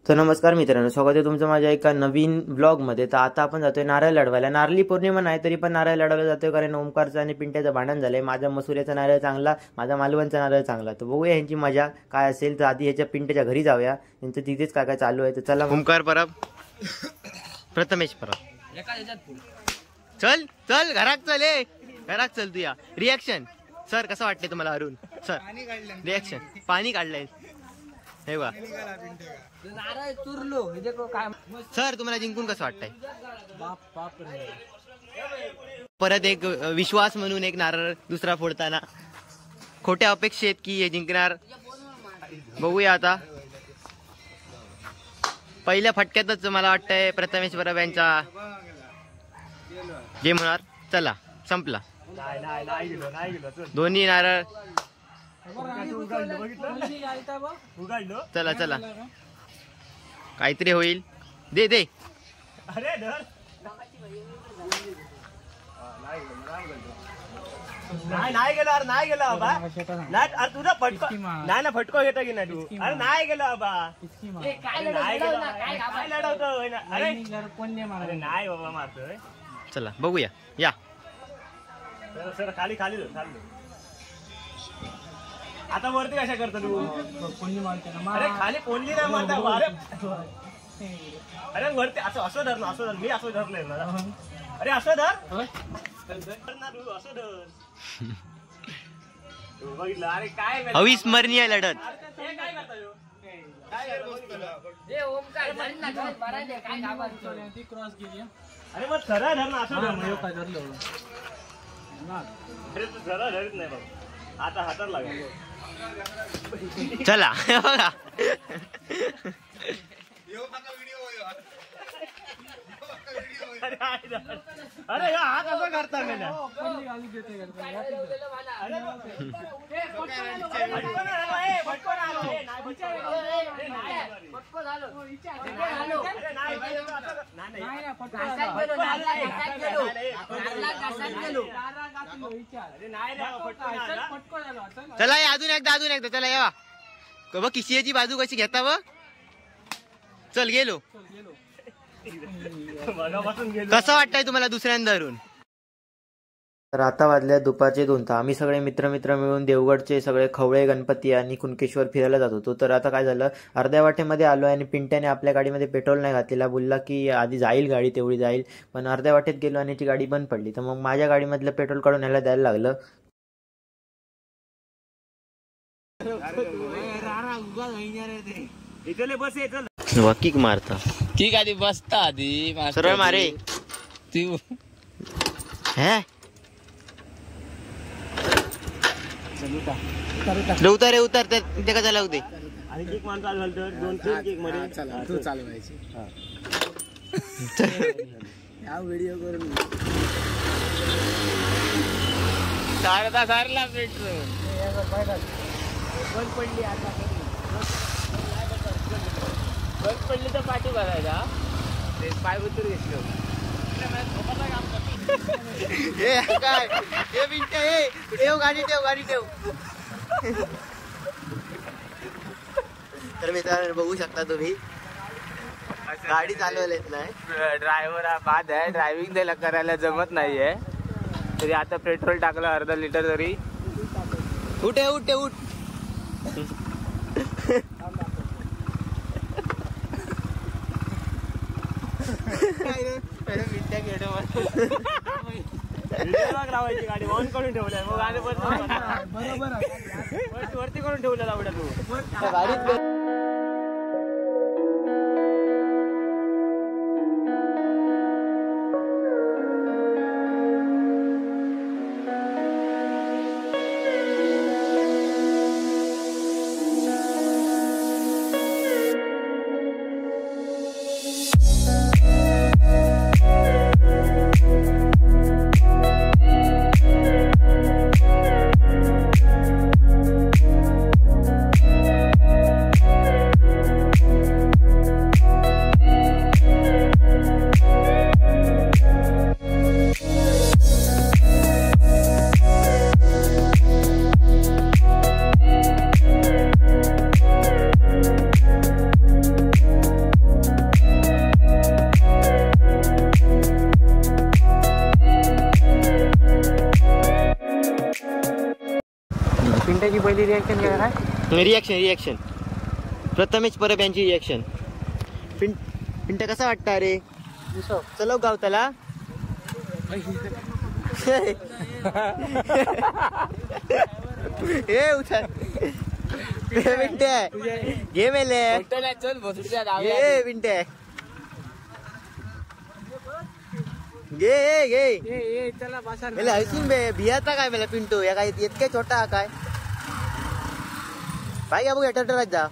तर नमस्कार मित्रांनो, स्वागत आहे तुमचं माझ्या एका नवीन ब्लॉगमध्ये. तर आता आपण जातोय नारळ लढवायला. नारळी पौर्णिमा नाही तरी पण नारळ लढवायला जातोय, कारण ओमकारचं आणि पिंट्याचं भांडण झालंय. माझा मसुऱ्याचा नारळ चांगला, माझा मालवणचा नारळ चांगला. तर बघूया यांची मजा काय असेल. तर आधी ह्याच्या पिंट्याच्या घरी जाऊया, त्यांचं तिथेच काय काय चालू आहे. तर चला. ओमकार परब, प्रथमेश परब, चल चल घरात चल, घरात चल. तू या रिॲक्शन सर कसं वाटतंय तुम्हाला? अरुण सर रिॲक्शन, पाणी काढलंय हे बा सर. तुम्हाला जिंकून कसं वाटतंय? परत एक विश्वास म्हणून एक नारळ दुसरा फोडताना खोट्या अपेक्षा आहेत की हे जिंकणार. बघूया आता. पहिल्या फटक्यातच मला वाटतंय प्रथमेश परब यांचा जे म्हणणार. चला संपला. दोन्ही नारळ. चला चला काहीतरी होईल. दे दे. नाही गेलो अरे, नाही गेलो बाबा. नाही अरे तुझा फटको नाही ना, फटको घेतो की नाही तू? अरे नाही गेलो बाबा. काय लढवतो? अरे नाही बाबा मारतोय. चला बघूया. या सर खाली खाली आता वरती कशा करतो तू? अरे खाली कोणली नाही मारता. अरे वरती असं असं धर ना, असं धर. मी असं धरलंय ना. अरे असं धर ना तू, असं धर. बघितलं? अरे काय अविस्मरणीय लढत. काय करता ह्यो? अरे मग सरळ धर ना, असं धर. अरे तू सरळ धरत नाही बाबा. आता हातात लागेल. चला बघा. अरे हा कसं करता मेल्या? चला अजून एकदा चला या बघ किशियाची बाजू कशी घेता व. चल गेलो. कसं वाटतंय तुम्हाला दुसऱ्यांदा धरून? तर आता वाजल्या दुपारचे 2. तर आम्ही सगळे मित्र मिळून देवगडचे सगळे खवळे गणपती आणि कुणकेश्वर फिरायला जात होतो. तर आता काय झालं, अर्ध्या वाटेमध्ये आलो आणि पिंट्याने आपल्या गाडीमध्ये पेट्रोल नाही घातलेला. बोलला की आधी जाईल गाडी, तेवढी जाईल. पण अर्ध्या वाटेत गेलो आणि ती गाडी बंद पडली. तर मग माझ्या गाडीमधलं पेट्रोल काढून ह्याला द्यायला लागलं. किक मारता किक आधी बसता आधी सरळ मारे. तू उतर रे उतर. ते का चालू दे. आणि किक मान चालू झालं तर 2-3 किक मध्ये तू चालवायची. हा व्हिडिओ करून सारला पेट्रोल बंद पडली. आता बंद पडली तर पाठी भरायला ते पाय उतर घेतलं. काय हे मिनिट ठेव गाडी ठेव. तर मित्रांनो बघू शकता तुम्ही गाडी चालवायला येत नाही. ड्रायव्हर हा बाद आहे. ड्रायव्हिंग त्याला करायला जमत नाहीये. तरी आता पेट्रोल टाकलं अर्धा लिटर तरी. उठ. लावायची गाडी ऑन करून ठेवल्या. मग गाडी बरोबर वरती करून ठेवल्या आवड्या तू गाडीत. पिंट्याची पहिली रिॲक्शन काय? रिॲक्शन प्रथमेश परब यांची रिॲक्शन. पिंट्या कसा वाटतं अरे? चलो गावताला. हे उचल पिंट्या घे मेले घे पिंट्या घे चला बाजार मेले हसून बे भियाचा काय मेला पिंटू या काय इतके छोटा काय पाय बघ टरटरात जा.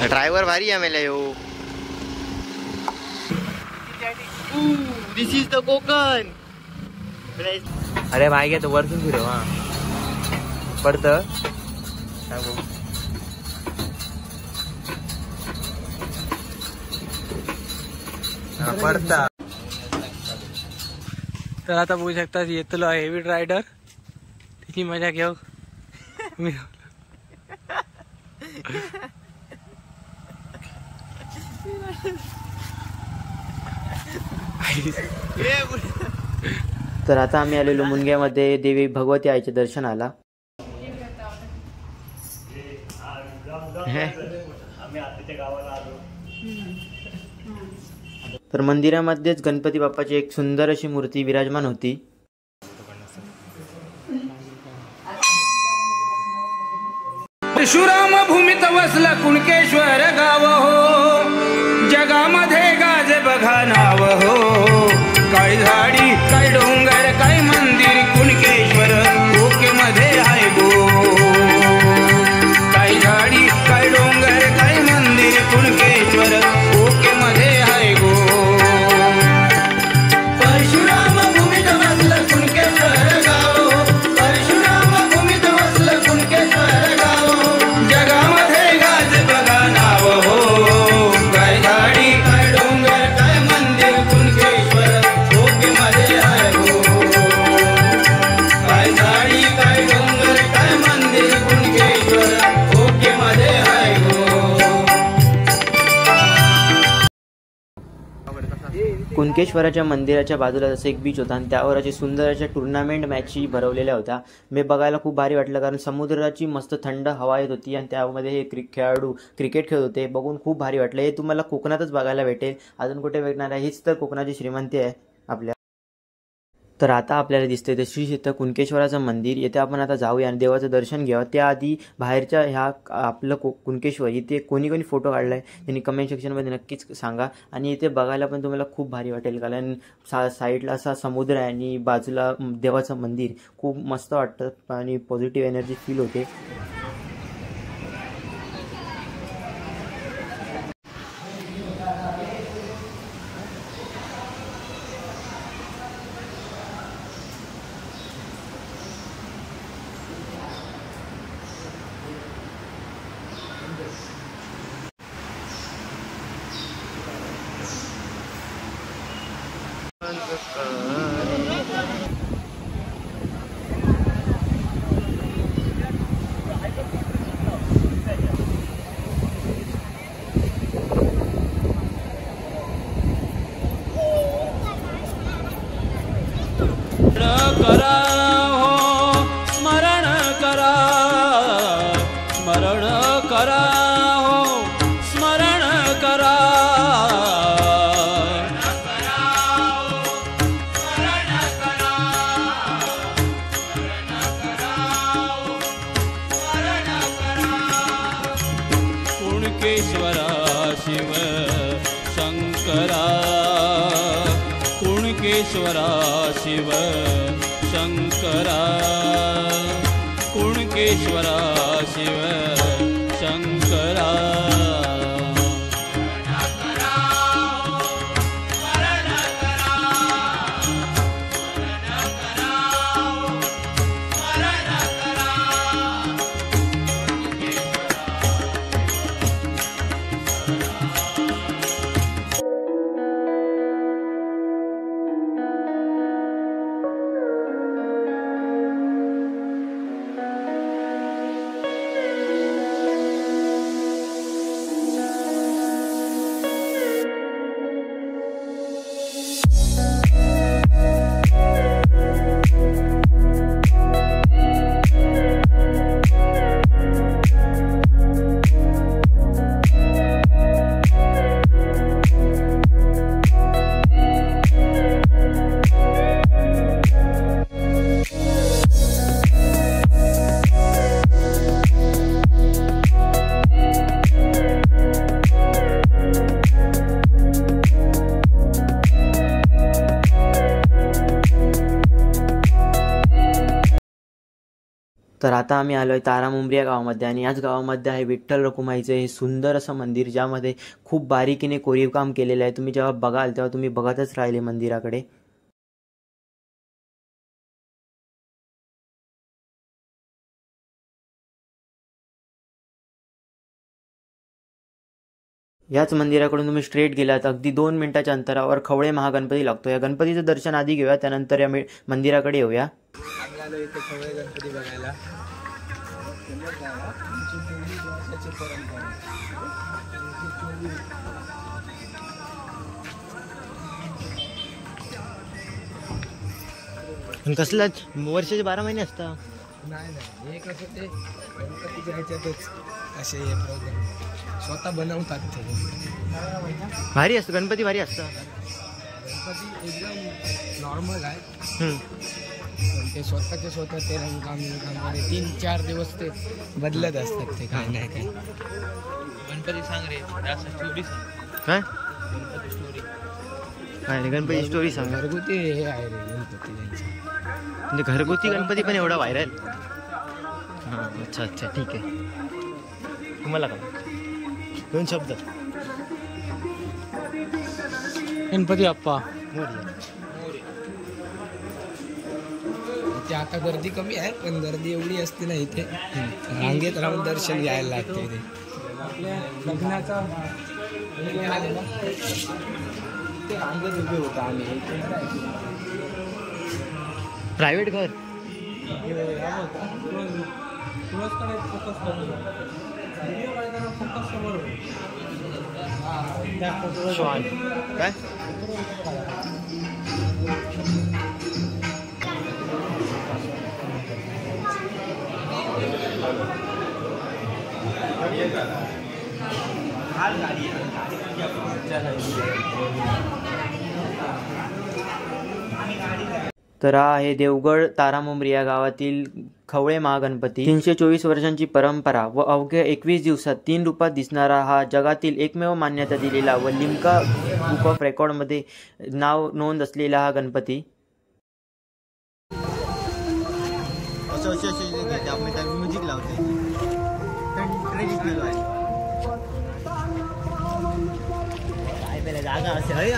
ड्रायव्हर भारी आहे मेला यो. दिस इज द कोकण. अरे माय घ्या तो वरतून फिरव. हा पडत पडता. तर आता बघू शकता येतलो हेवी रायडर त्याची मजा घेऊ. तर आता आम्ही आलेलो मुनग्यामध्ये देवी भगवती आईच्या दर्शनाला. तर मंदिरामध्येच गणपती बाप्पाची एक सुंदर अशी मूर्ती विराजमान होती. परशुराम भूमीत वसला कुणकेश्वर गाव हो. जगामध्ये गाज बघा नाव हो. काय झाडी काय डोंगर काय मंदिर कुणकेश्वर ओके मध्ये आहे गो. काय झाडी काय डोंगर काय मंदिर कुणकेश्वर ओके मध्ये आहे गो. परशुराम भूमीत वसला कुणकेश्वर गाव हो. परशुराम भूमीत वसला कुणकेश्वर गाव हो. जगामध्ये गाज बघा नाव हो. काय झाडी काय डोंगर काय मंदिर कुणकेश्वर ओके मध्ये आहे गो. काय झाडी काय डोंगर काय मंदिर कुणकेश्वर ओके मध्ये आहे गो. कुणकेश्वराच्या मंदिराच्या बाजूला जसं एक बीच होता आणि त्यावर अशा सुंदर अशा टुर्नामेंट मॅची भरवलेल्या होत्या. मी बघायला खूप भारी वाटलं कारण समुद्राची मस्त थंड हवा येत होती आणि त्यामध्ये हे खेळाडू क्रिकेट खेळत होते. बघून खूप भारी वाटलं. हे तुम्हाला कोकणातच बघायला भेटेल, अजून कुठे भेटणार आहे. हीच तर कोकणाची श्रीमंती आहे आपल्या. तर आता आपल्याला दिसतंय ते श्री क्षेत्र कुणकेश्वराचं मंदिर. येथे आपण आता जाऊया आणि देवाचं दर्शन घ्यावं. त्याआधी बाहेरच्या ह्या आपलं कुणकेश्वर इथे कोणी कोणी फोटो काढलाय त्यांनी कमेंट सेक्शनमध्ये नक्कीच सांगा. आणि इथे बघायला पण तुम्हाला खूप भारी वाटेल कारण साईडला असा समुद्र आहे आणि बाजूला देवाचं मंदिर. खूप मस्त वाटतं आणि पॉझिटिव्ह एनर्जी फील होते. करा हो स्मरण करा. स्मरण करा हो स्मरण करा. कुणकेश्वरा शिव शंकरा. कुणकेश्वरा शिव शंकरा. कुणकेश्वरा शिव शंकरा. तर आता आम्ही आलो आहे तारामुंबरी या गावामध्ये आणि याच गावामध्ये आहे विठ्ठल रखुमाईचं हे सुंदर असं मंदिर, ज्यामध्ये खूप बारीकीने कोरीव काम केलेलं आहे. तुम्ही जेव्हा बघाल तेव्हा तुम्ही बघतच राहिले मंदिराकडे. याच मंदिराकडून तुम्ही स्ट्रेट गेलात अगदी 2 मिनिटाच्या अंतरावर खवळे महागणपती लागतो. या गणपतीचं दर्शन आधी घेऊया, त्यानंतर या मंदिराकडे येऊया. इथे खवळे गणपती बघायला. कसला वर्षाचे 12 महिने असतात? नाही हे कसं ते गणपतीच्या ह्याच्यातच असे हे प्रोग्राम स्वतः बनवतात ते. भारी असतं गणपती, भारी असतं. गणपती एकदम नॉर्मल आहे, पण ते स्वतः ते रंगकाम 3-4 दिवस ते बदलत असतात ते काय नाही काय. गणपती सांग रे, स्टोरी सांग. काय काय गणपती स्टोरी सांग. घरगुती हे आहे रे गणपती त्यांचं. म्हणजे घरगुती गणपती पण एवढा व्हायरल? हां, अच्छा अच्छा, ठीक आहे. तुम्हाला काय 2 शब्द? गणपती बाप्पा. ते आता गर्दी कमी आहे, पण गर्दी एवढी असते ना इथे, रांगेत राहून दर्शन घ्यायला लागते इथे. आपल्या लग्नाचा ते रांगेत उभे होता आम्ही. प्रायव्हेट घर काय तर हा आहे देवगड तारामुंबरी या गावातील खवळे महागणपती. 324 वर्षांची परंपरा व अवघ्या 21 दिवसात 3 रूपात दिसणारा हा जगातील एकमेव मान्यता दिलेला व लिम्का बुक ऑफ रेकॉर्डमध्ये नाव नोंद असलेला हा गणपती. म्युझिक लावते जागा असेल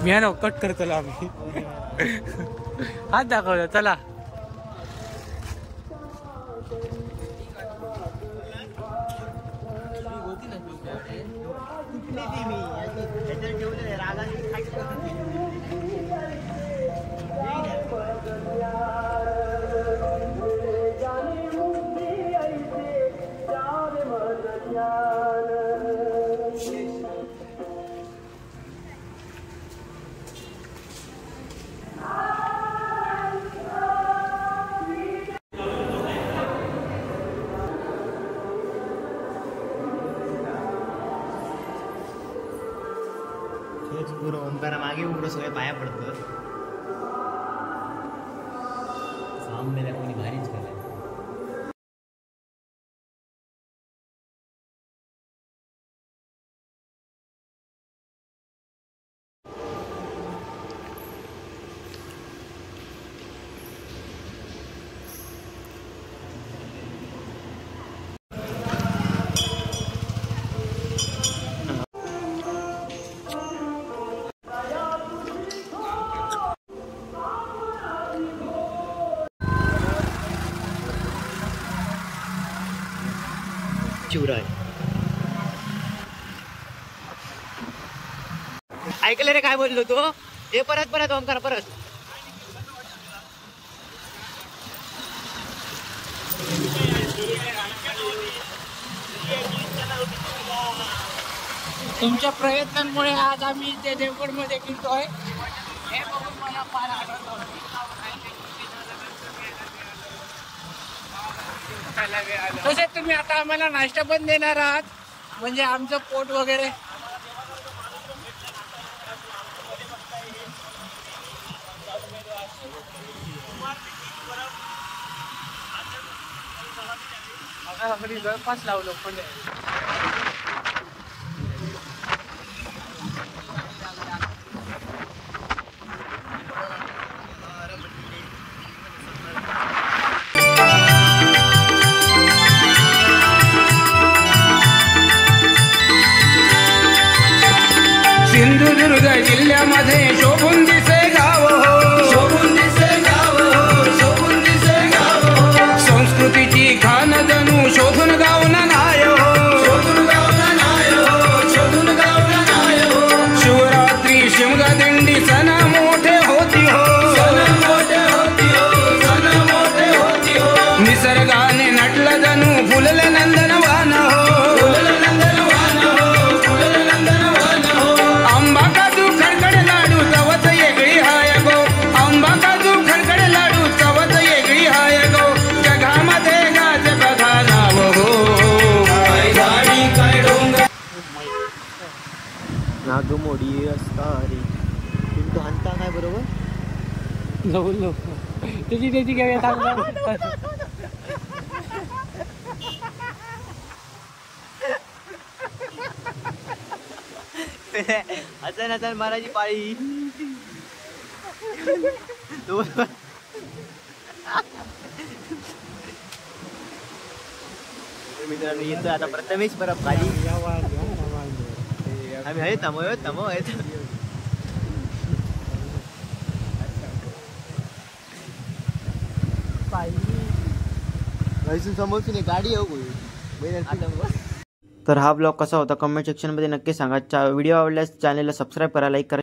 मी कट करतो आम्ही. हात दाखवलं चला. पूर्ण ओंकारा मागे उघडं सगळे पाया पडतं. सामने कोणी भारीच केलं. शिवराय ऐकलं रे काय बोललो तो? हे परत ओंकार परत. तुमच्या प्रयत्नांमुळे आज आम्ही ते देवगड मध्ये गेलोय. हे बघून मला फार आनंद होतो. तसेच तुम्ही आता आम्हाला नाश्ता पण देणार आहात, म्हणजे आमचं पोट वगैरे. जवळपास लावलो पण बोललो त्याची काय सांगतो. असं ना मारायची पाळी. मित्रांनो येतो आता प्रथमेश बरं खाली. आम्ही आहे थांबव समोरची नाही गाडी येऊ. तर हा ब्लॉग कसा होता कमेंट सेक्शनमध्ये नक्की सांगा. व्हिडिओ आवडल्यास चॅनलला सबस्क्राईब करा, लाईक करा.